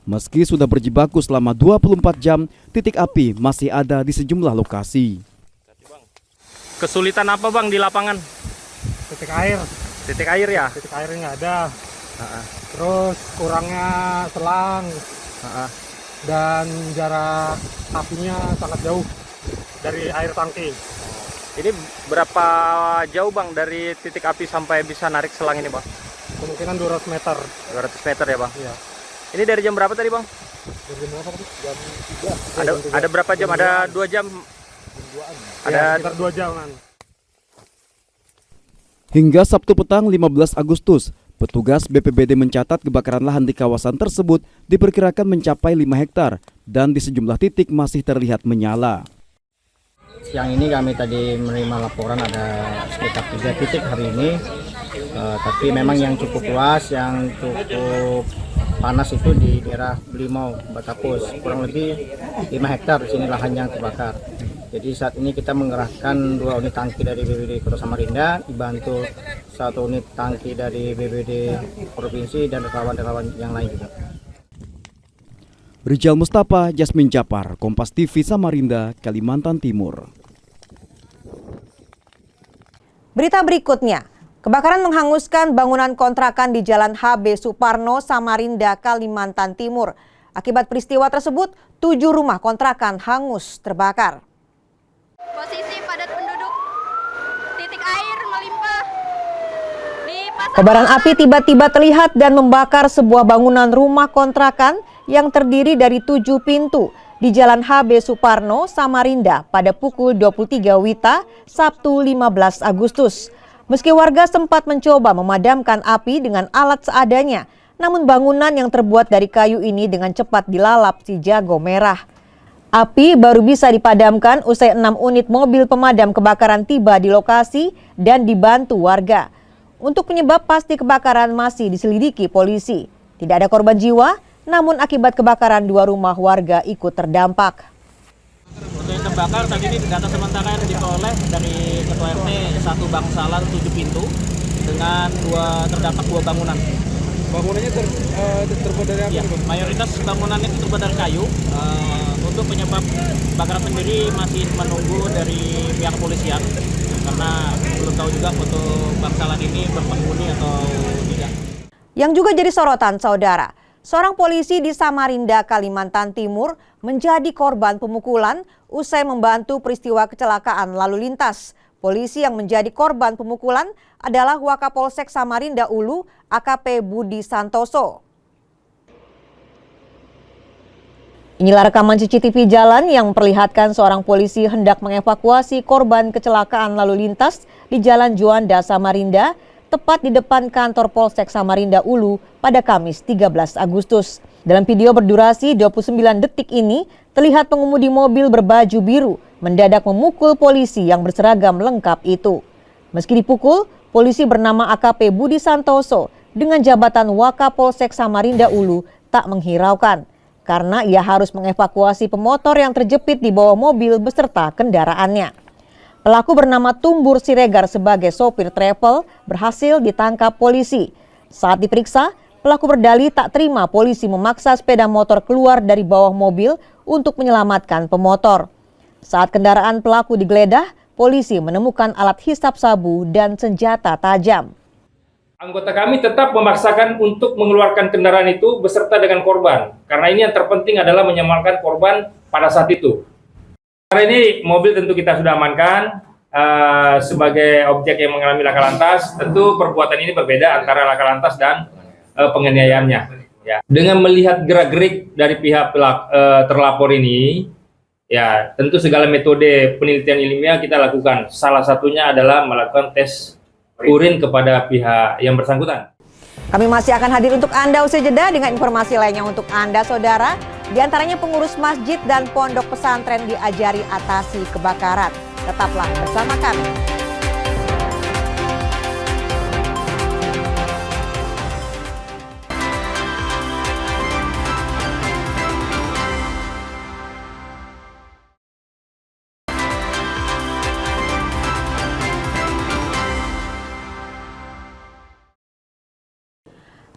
Meski sudah berjibaku selama 24 jam, titik api masih ada di sejumlah lokasi. Kesulitan apa Bang di lapangan? Titik air. Titik air ya? Titik airnya nggak ada. Terus kurangnya selang. Dan jarak apinya sangat jauh dari air tangki. Ini berapa jauh Bang dari titik api sampai bisa narik selang ini Bang? Kemungkinan 200 meter. 200 meter ya Bang? Iya. Ini dari jam berapa tadi Bang? Dari jam berapa tadi? Jam 3. Ada berapa jam? Ada 2 jam? Ada sekitar 2 jaman. Hingga Sabtu petang 15 Agustus, petugas BPBD mencatat kebakaran lahan di kawasan tersebut diperkirakan mencapai 5 hektar dan di sejumlah titik masih terlihat menyala. Siang ini kami tadi menerima laporan ada sekitar 3 titik hari ini, tapi memang yang cukup luas, yang cukup panas itu di daerah Belimau, Batapus, kurang lebih 5 hektar di sini lahan yang terbakar. Jadi saat ini kita mengerahkan 2 unit tangki dari BPBD Kota Samarinda, dibantu 1 unit tangki dari BPBD Provinsi dan relawan-relawan yang lain juga. Rijal Mustafa, Jasmine Jafar, Kompas TV Samarinda, Kalimantan Timur. Berita berikutnya, kebakaran menghanguskan bangunan kontrakan di Jalan HB Suparno, Samarinda, Kalimantan Timur. Akibat peristiwa tersebut, 7 rumah kontrakan hangus terbakar. Posisi padat penduduk, titik air melimpah. Kobaran api tiba-tiba terlihat dan membakar sebuah bangunan rumah kontrakan yang terdiri dari 7 pintu di Jalan HB Suparno, Samarinda pada pukul 23 WITA, Sabtu 15 Agustus. Meski warga sempat mencoba memadamkan api dengan alat seadanya, namun bangunan yang terbuat dari kayu ini dengan cepat dilalap si jago merah. Api baru bisa dipadamkan usai 6 unit mobil pemadam kebakaran tiba di lokasi dan dibantu warga. Untuk penyebab pasti kebakaran masih diselidiki polisi. Tidak ada korban jiwa, namun akibat kebakaran 2 rumah warga ikut terdampak. Untuk yang terbakar tadi ini data sementara yang diperoleh dari Ketua RT 1 Bangsalan 7 pintu dengan terdapat 2 bangunan. Bangunannya terbuat dari apa? Ya, mayoritas bangunannya itu terbuat dari kayu. Untuk penyebab kebakaran sendiri masih menunggu dari pihak kepolisian karena belum tahu juga foto Bangsalan ini berpenghuni atau tidak. Yang juga jadi sorotan saudara, seorang polisi di Samarinda, Kalimantan Timur menjadi korban pemukulan usai membantu peristiwa kecelakaan lalu lintas. Polisi yang menjadi korban pemukulan adalah Wakapolsek Samarinda Ulu, AKP Budi Santoso. Inilah rekaman CCTV jalan yang memperlihatkan seorang polisi hendak mengevakuasi korban kecelakaan lalu lintas di Jalan Juanda, Samarinda, tepat di depan kantor Polsek Samarinda Ulu pada Kamis 13 Agustus. Dalam video berdurasi 29 detik ini, terlihat pengemudi mobil berbaju biru mendadak memukul polisi yang berseragam lengkap itu. Meski dipukul, polisi bernama AKP Budi Santoso dengan jabatan Wakapolsek Samarinda Ulu tak menghiraukan karena ia harus mengevakuasi pemotor yang terjepit di bawah mobil beserta kendaraannya. Pelaku bernama Tumbur Siregar sebagai sopir travel berhasil ditangkap polisi. Saat diperiksa, pelaku berdalih tak terima polisi memaksa sepeda motor keluar dari bawah mobil untuk menyelamatkan pemotor. Saat kendaraan pelaku digeledah, polisi menemukan alat hisap sabu dan senjata tajam. Anggota kami tetap memaksakan untuk mengeluarkan kendaraan itu beserta dengan korban. Karena ini yang terpenting adalah menyelamatkan korban pada saat itu. Hari ini mobil tentu kita sudah amankan sebagai objek yang mengalami laka lantas. Tentu perbuatan ini berbeda antara laka lantas dan penganiayaannya. Ya. Dengan melihat gerak-gerik dari pihak terlapor ini, ya tentu segala metode penelitian ilmiah kita lakukan. Salah satunya adalah melakukan tes urin kepada pihak yang bersangkutan. Kami masih akan hadir untuk Anda usai jeda dengan informasi lainnya untuk Anda, saudara. Di antaranya pengurus masjid dan pondok pesantren diajari atasi kebakaran. Tetaplah bersama kami.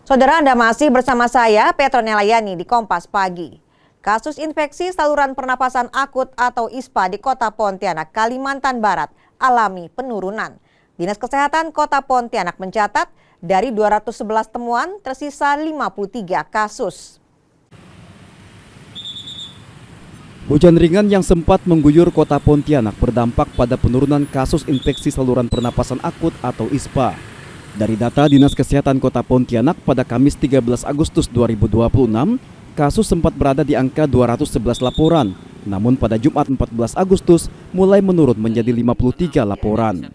Saudara, Anda masih bersama saya, Petronella Yani di Kompas Pagi. Kasus infeksi saluran pernapasan akut atau ISPA di Kota Pontianak, Kalimantan Barat alami penurunan. Dinas Kesehatan Kota Pontianak mencatat dari 211 temuan tersisa 53 kasus. Hujan ringan yang sempat mengguyur Kota Pontianak berdampak pada penurunan kasus infeksi saluran pernapasan akut atau ISPA. Dari data Dinas Kesehatan Kota Pontianak pada Kamis 13 Agustus 2026, kasus sempat berada di angka 211 laporan. Namun pada Jumat 14 Agustus mulai menurun menjadi 53 laporan.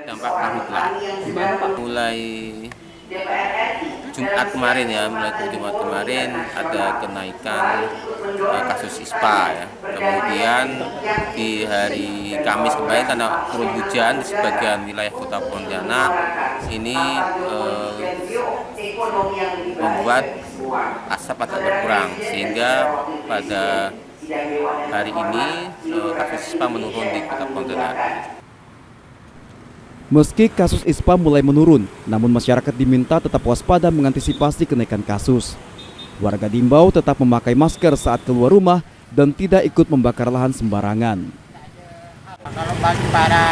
Dampak karhutlah. Mulai Jumat kemarin ya, Jumat kemarin ada kenaikan kasus ISPA ya. Kemudian di hari Kamis kemarin karena turun hujan di sebagian wilayah Kota Pontianak ini membuat asap agak berkurang sehingga pada hari ini kasus ISPA menurun di Kota Pontianak. Meski kasus ISPA mulai menurun, namun masyarakat diminta tetap waspada mengantisipasi kenaikan kasus. Warga diimbau tetap memakai masker saat keluar rumah dan tidak ikut membakar lahan sembarangan. Kalau bagi para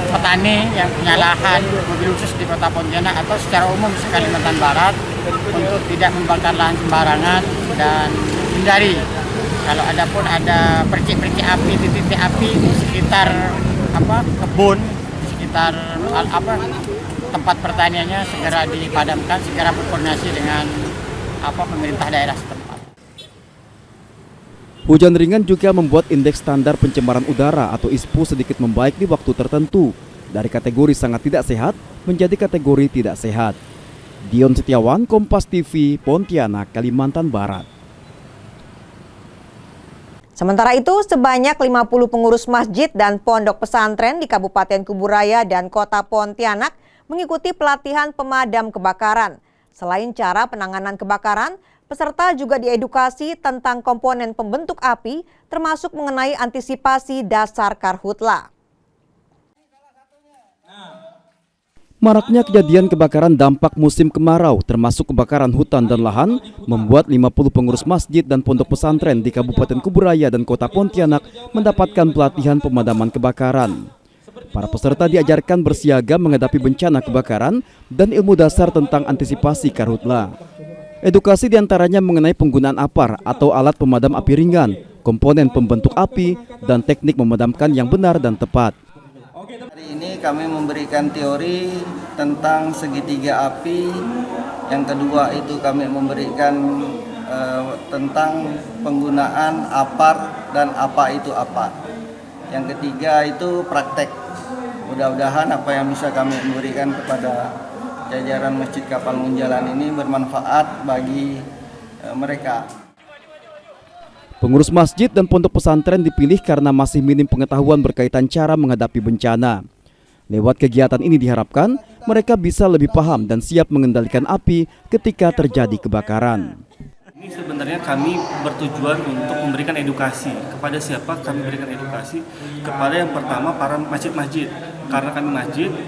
petani yang punya lahan mobil khusus di Kota Pontianak atau secara umum di Kalimantan Barat untuk tidak membakar lahan sembarangan dan hindari kalau ada percik-percik api, titik api di sekitar kebun, sekitar tempat pertaniannya segera dipadamkan, segera berkoordinasi dengan pemerintah daerah setempat. Hujan ringan juga membuat indeks standar pencemaran udara atau ISPU sedikit membaik di waktu tertentu, dari kategori sangat tidak sehat menjadi kategori tidak sehat. Dion Setiawan, Kompas TV, Pontianak, Kalimantan Barat. Sementara itu, sebanyak 50 pengurus masjid dan pondok pesantren di Kabupaten Kuburaya dan Kota Pontianak mengikuti pelatihan pemadam kebakaran. Selain cara penanganan kebakaran, peserta juga diedukasi tentang komponen pembentuk api, termasuk mengenai antisipasi dasar karhutla. Maraknya kejadian kebakaran dampak musim kemarau, termasuk kebakaran hutan dan lahan, membuat 50 pengurus masjid dan pondok pesantren di Kabupaten Kuburaya dan Kota Pontianak mendapatkan pelatihan pemadaman kebakaran. Para peserta diajarkan bersiaga menghadapi bencana kebakaran dan ilmu dasar tentang antisipasi karhutla. Edukasi diantaranya mengenai penggunaan APAR atau alat pemadam api ringan, komponen pembentuk api, dan teknik memadamkan yang benar dan tepat. Hari ini kami memberikan teori tentang segitiga api. Yang kedua itu kami memberikan tentang penggunaan APAR dan apa itu APAR. Yang ketiga itu praktek. Mudah-mudahan apa yang bisa kami berikan kepada jajaran Masjid Kapal Munjalan ini bermanfaat bagi mereka. Pengurus masjid dan pondok pesantren dipilih karena masih minim pengetahuan berkaitan cara menghadapi bencana. Lewat kegiatan ini diharapkan mereka bisa lebih paham dan siap mengendalikan api ketika terjadi kebakaran. Ini sebenarnya kami bertujuan untuk memberikan edukasi. Kepada siapa kami berikan edukasi? Kepada yang pertama para masjid-masjid. Karena kami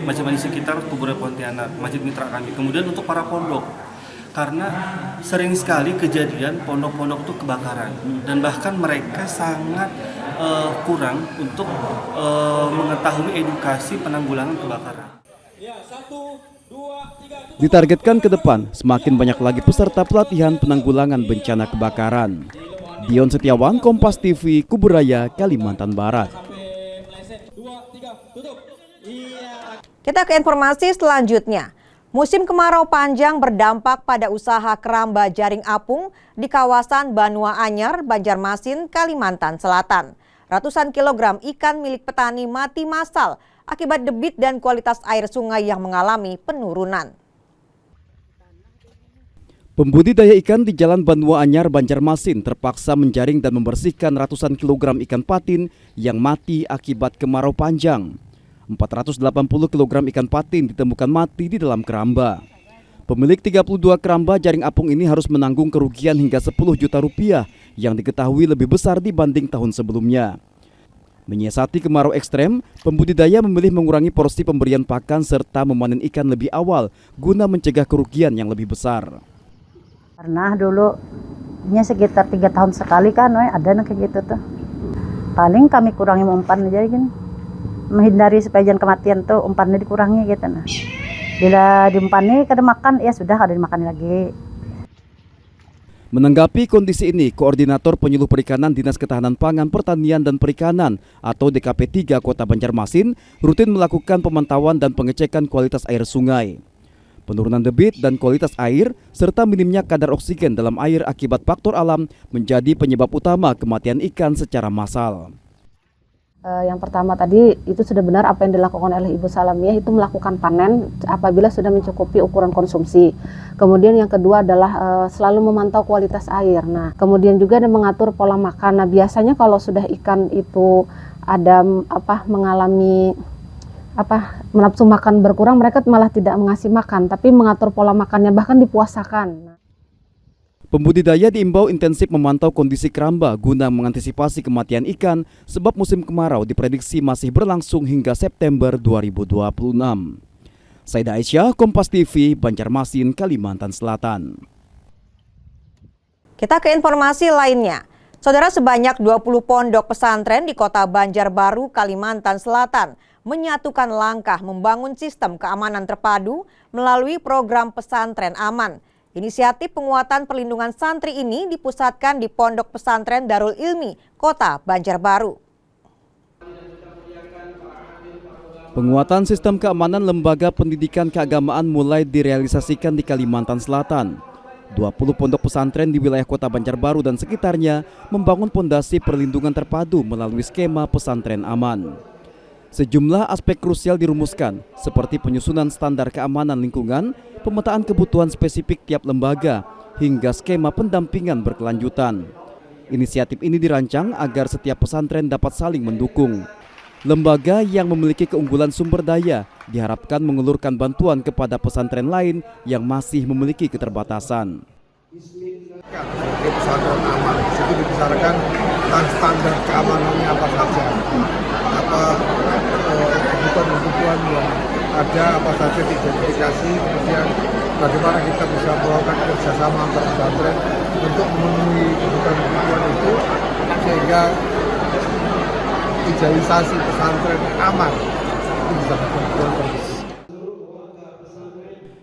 masjid-masjid sekitar Kuburan Pontianak, masjid mitra kami. Kemudian untuk para pondok. Karena sering sekali kejadian pondok-pondok itu kebakaran. Dan bahkan mereka sangat kurang untuk mengetahui edukasi penanggulangan kebakaran. Ditargetkan ke depan, semakin banyak lagi peserta pelatihan penanggulangan bencana kebakaran. Dion Setiawan, Kompas TV, Kuburaya, Kalimantan Barat. Kita ke informasi selanjutnya. Musim kemarau panjang berdampak pada usaha keramba jaring apung di kawasan Banua Anyar, Banjarmasin, Kalimantan Selatan. Ratusan kilogram ikan milik petani mati massal akibat debit dan kualitas air sungai yang mengalami penurunan. Pembudidaya ikan di Jalan Banua Anyar, Banjarmasin terpaksa menjaring dan membersihkan ratusan kilogram ikan patin yang mati akibat kemarau panjang. 480 kg ikan patin ditemukan mati di dalam keramba. Pemilik 32 keramba jaring apung ini harus menanggung kerugian hingga 10 juta rupiah yang diketahui lebih besar dibanding tahun sebelumnya. Menyiasati kemarau ekstrem, pembudidaya memilih mengurangi porsi pemberian pakan serta memanen ikan lebih awal guna mencegah kerugian yang lebih besar. Karena dulu sekitar 3 tahun sekali kan, ada kayak gitu tuh. Paling kami kurangi umpan aja kan. Menghindari supaya jangan kematian tuh umpannya dikurangi gitu nah. Bila diumpani kada makan ya sudah kada dimakan lagi. Menanggapi kondisi ini, Koordinator Penyuluh Perikanan Dinas Ketahanan Pangan, Pertanian dan Perikanan atau DKP 3 Kota Banjarmasin rutin melakukan pemantauan dan pengecekan kualitas air sungai. Penurunan debit dan kualitas air serta minimnya kadar oksigen dalam air akibat faktor alam menjadi penyebab utama kematian ikan secara massal. Yang pertama tadi itu sudah benar apa yang dilakukan oleh Ibu Salamiah, itu melakukan panen apabila sudah mencukupi ukuran konsumsi. Kemudian yang kedua adalah selalu memantau kualitas air. Nah, kemudian juga ada mengatur pola makan. Nah, biasanya kalau sudah ikan itu ada mengalami menafsu makan berkurang, mereka malah tidak mengasih makan, tapi mengatur pola makannya, bahkan dipuasakan. Pembudidaya diimbau intensif memantau kondisi keramba guna mengantisipasi kematian ikan sebab musim kemarau diprediksi masih berlangsung hingga September 2026. Saida Aisyah, Kompas TV, Banjarmasin, Kalimantan Selatan. Kita ke informasi lainnya. Saudara, sebanyak 20 pondok pesantren di Kota Banjarbaru, Kalimantan Selatan menyatukan langkah membangun sistem keamanan terpadu melalui program Pesantren Aman. Inisiatif penguatan perlindungan santri ini dipusatkan di Pondok Pesantren Darul Ilmi, Kota Banjarbaru. Penguatan sistem keamanan lembaga pendidikan keagamaan mulai direalisasikan di Kalimantan Selatan. 20 pondok pesantren di wilayah Kota Banjarbaru dan sekitarnya membangun pondasi perlindungan terpadu melalui skema Pesantren Aman. Sejumlah aspek krusial dirumuskan, seperti penyusunan standar keamanan lingkungan, pemetaan kebutuhan spesifik tiap lembaga, hingga skema pendampingan berkelanjutan. Inisiatif ini dirancang agar setiap pesantren dapat saling mendukung. Lembaga yang memiliki keunggulan sumber daya diharapkan mengulurkan bantuan kepada pesantren lain yang masih memiliki keterbatasan. Di Pesantren Aman, di situ dibicarakan tentang standar keamanannya apa saja, apa kebutuhan yang ada, apa saja diidentifikasi, kemudian bagaimana kita bisa melakukan kerjasama antar pesantren untuk memenuhi kebutuhan itu sehingga hijauisasi pesantren aman itu bisa berjalan.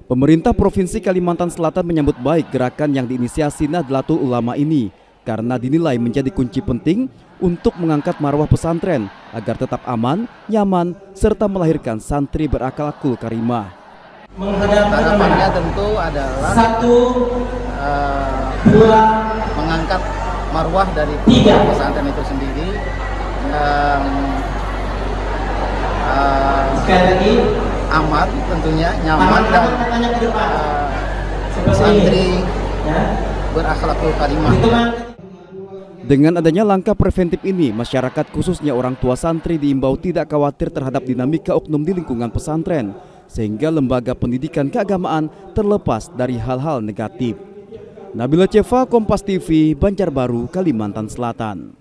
Pemerintah Provinsi Kalimantan Selatan menyambut baik gerakan yang diinisiasi Nahdlatul Ulama ini karena dinilai menjadi kunci penting untuk mengangkat marwah pesantren agar tetap aman, nyaman, serta melahirkan santri berakhlakul karimah. Harapannya tentu adalah mengangkat marwah dari pesantren itu sendiri, aman tentunya, nyaman, dan santri berakhlakul karimah. Dengan adanya langkah preventif ini, masyarakat khususnya orang tua santri diimbau tidak khawatir terhadap dinamika oknum di lingkungan pesantren, sehingga lembaga pendidikan keagamaan terlepas dari hal-hal negatif. Nabila Ceva, Kompas TV, Banjarbaru, Kalimantan Selatan.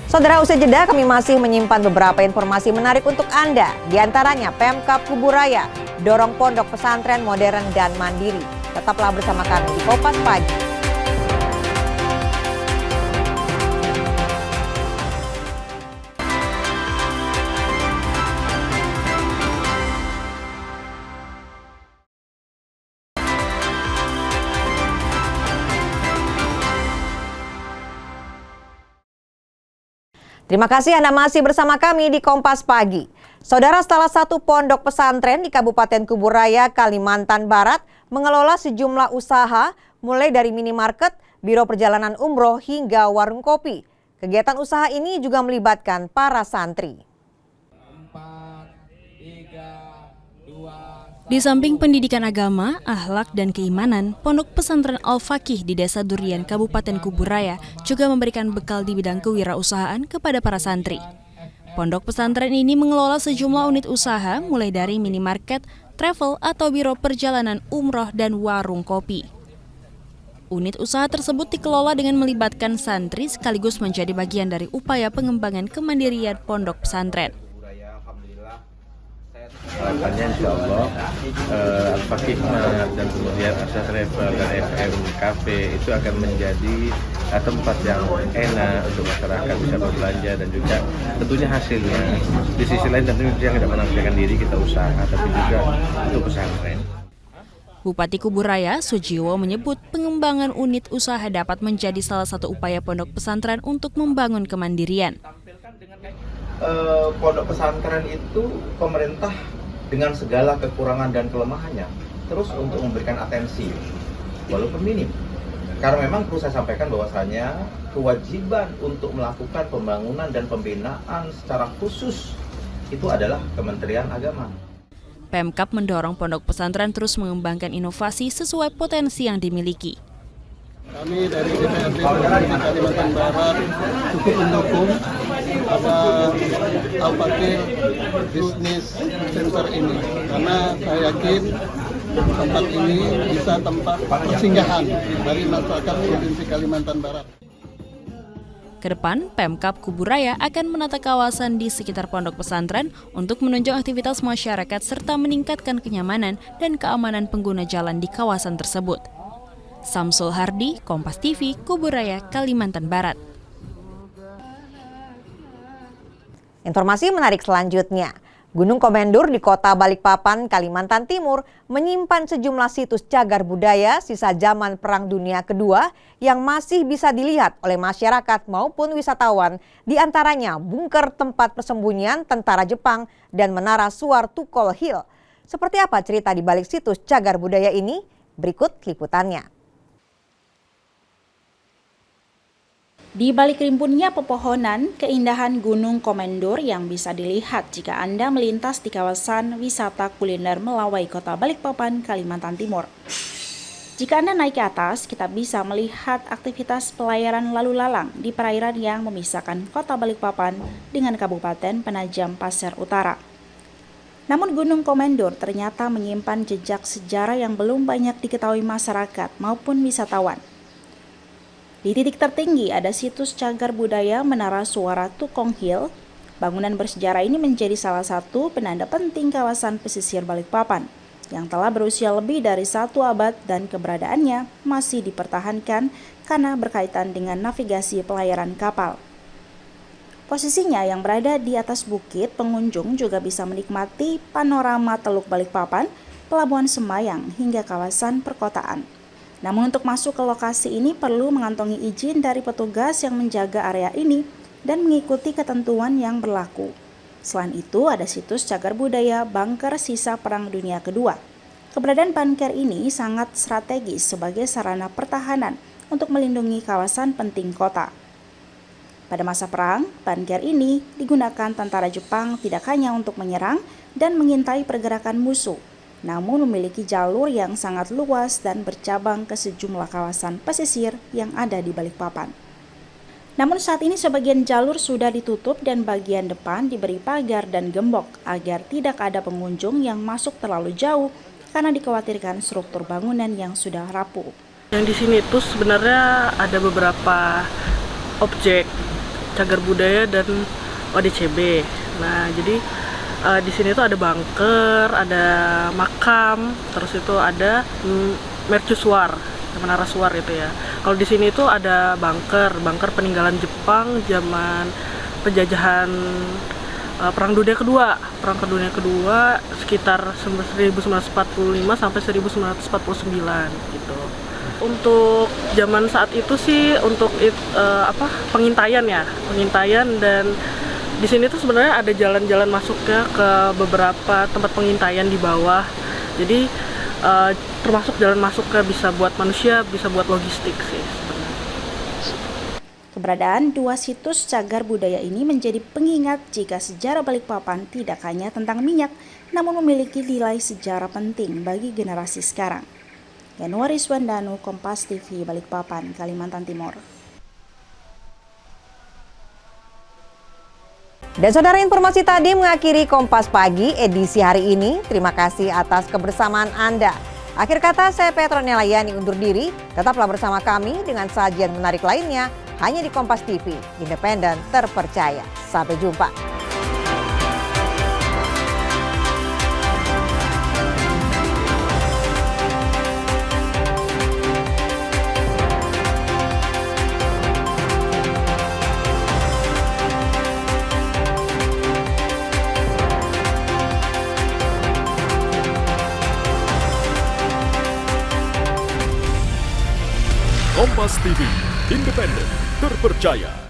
Saudara, usai jeda kami masih menyimpan beberapa informasi menarik untuk Anda. Di antaranya Pemkab Kuburaya dorong pondok pesantren modern dan mandiri. Tetaplah bersama kami di Kompas Pagi. Terima kasih Anda masih bersama kami di Kompas Pagi. Saudara, salah satu pondok pesantren di Kabupaten Kuburaya, Kalimantan Barat mengelola sejumlah usaha mulai dari minimarket, biro perjalanan umroh hingga warung kopi. Kegiatan usaha ini juga melibatkan para santri. Di samping pendidikan agama, akhlak, dan keimanan, Pondok Pesantren Al-Faqih di Desa Durian, Kabupaten Kuburaya juga memberikan bekal di bidang kewirausahaan kepada para santri. Pondok pesantren ini mengelola sejumlah unit usaha mulai dari minimarket, travel atau biro perjalanan umroh, dan warung kopi. Unit usaha tersebut dikelola dengan melibatkan santri sekaligus menjadi bagian dari upaya pengembangan kemandirian pondok pesantren. Harapannya insya Allah Al-Faqih dan kemudian Asa Travel dan FM Cafe itu akan menjadi tempat yang enak untuk masyarakat bisa berbelanja dan juga tentunya hasilnya. Di sisi lain tentunya yang tidak menampilkan diri kita usaha tapi juga untuk pesantren. Bupati Kuburaya, Sujiwo, menyebut pengembangan unit usaha dapat menjadi salah satu upaya pondok pesantren untuk membangun kemandirian. Pondok pesantren itu pemerintah dengan segala kekurangan dan kelemahannya terus untuk memberikan atensi walaupun minim, karena memang perlu saya sampaikan bahwasanya kewajiban untuk melakukan pembangunan dan pembinaan secara khusus itu adalah Kementerian Agama. Pemkab mendorong pondok pesantren terus mengembangkan inovasi sesuai potensi yang dimiliki. Kami dari DPRD Provinsi Kalimantan Barat cukup mendukung Al-Faqih Business Center ini, karena saya yakin tempat ini bisa tempat persinggahan dari masyarakat Provinsi Kalimantan Barat. Kedepan, Pemkab Kuburaya akan menata kawasan di sekitar pondok pesantren untuk menunjang aktivitas masyarakat serta meningkatkan kenyamanan dan keamanan pengguna jalan di kawasan tersebut. Samsul Hardi, Kompas TV, Kuburaya, Kalimantan Barat. Informasi menarik selanjutnya. Gunung Komendur di Kota Balikpapan, Kalimantan Timur menyimpan sejumlah situs cagar budaya sisa zaman Perang Dunia Kedua yang masih bisa dilihat oleh masyarakat maupun wisatawan, di antaranya bunker tempat persembunyian tentara Jepang dan menara Suar Tukol Hill. Seperti apa cerita di balik situs cagar budaya ini? Berikut liputannya. Di balik rimpunnya pepohonan, keindahan Gunung Komendur yang bisa dilihat jika Anda melintas di kawasan wisata kuliner Melawai, Kota Balikpapan, Kalimantan Timur. Jika Anda naik ke atas, kita bisa melihat aktivitas pelayaran lalu lalang di perairan yang memisahkan Kota Balikpapan dengan Kabupaten Penajam Pasir Utara. Namun Gunung Komendur ternyata menyimpan jejak sejarah yang belum banyak diketahui masyarakat maupun wisatawan. Di titik tertinggi ada situs cagar budaya Menara Suara Tukong Hill. Bangunan bersejarah ini menjadi salah satu penanda penting kawasan pesisir Balikpapan yang telah berusia lebih dari 1 abad dan keberadaannya masih dipertahankan karena berkaitan dengan navigasi pelayaran kapal. Posisinya yang berada di atas bukit, pengunjung juga bisa menikmati panorama Teluk Balikpapan, Pelabuhan Semayang hingga kawasan perkotaan. Namun untuk masuk ke lokasi ini perlu mengantongi izin dari petugas yang menjaga area ini dan mengikuti ketentuan yang berlaku. Selain itu ada situs cagar budaya Bunker Sisa Perang Dunia Kedua. Keberadaan bunker ini sangat strategis sebagai sarana pertahanan untuk melindungi kawasan penting kota. Pada masa perang, bunker ini digunakan tentara Jepang tidak hanya untuk menyerang dan mengintai pergerakan musuh, namun memiliki jalur yang sangat luas dan bercabang ke sejumlah kawasan pesisir yang ada di Balikpapan. Namun saat ini sebagian jalur sudah ditutup dan bagian depan diberi pagar dan gembok agar tidak ada pengunjung yang masuk terlalu jauh karena dikhawatirkan struktur bangunan yang sudah rapuh. Yang di sini tuh sebenarnya ada beberapa objek cagar budaya dan ODCB. Nah, jadi di sini tuh ada bunker, ada makam, terus itu ada mercusuar, menara suar itu ya. Kalau di sini tuh ada bunker peninggalan Jepang zaman penjajahan Perang Dunia Kedua sekitar 1945 sampai 1949 gitu. Untuk zaman saat itu sih untuk pengintaian dan di sini tuh sebenarnya ada jalan-jalan masuknya ke beberapa tempat pengintaian di bawah. Jadi termasuk jalan masuknya bisa buat manusia, bisa buat logistik sih sebenarnya. Keberadaan dua situs cagar budaya ini menjadi pengingat jika sejarah Balikpapan tidak hanya tentang minyak, namun memiliki nilai sejarah penting bagi generasi sekarang. Yanuari Swandanu, Kompas TV, Balikpapan, Kalimantan Timur. Dan saudara, informasi tadi mengakhiri Kompas Pagi edisi hari ini. Terima kasih atas kebersamaan Anda. Akhir kata, saya Petronia Layani undur diri. Tetaplah bersama kami dengan sajian menarik lainnya hanya di Kompas TV, independen, terpercaya. Sampai jumpa. Kompas TV, independen, terpercaya.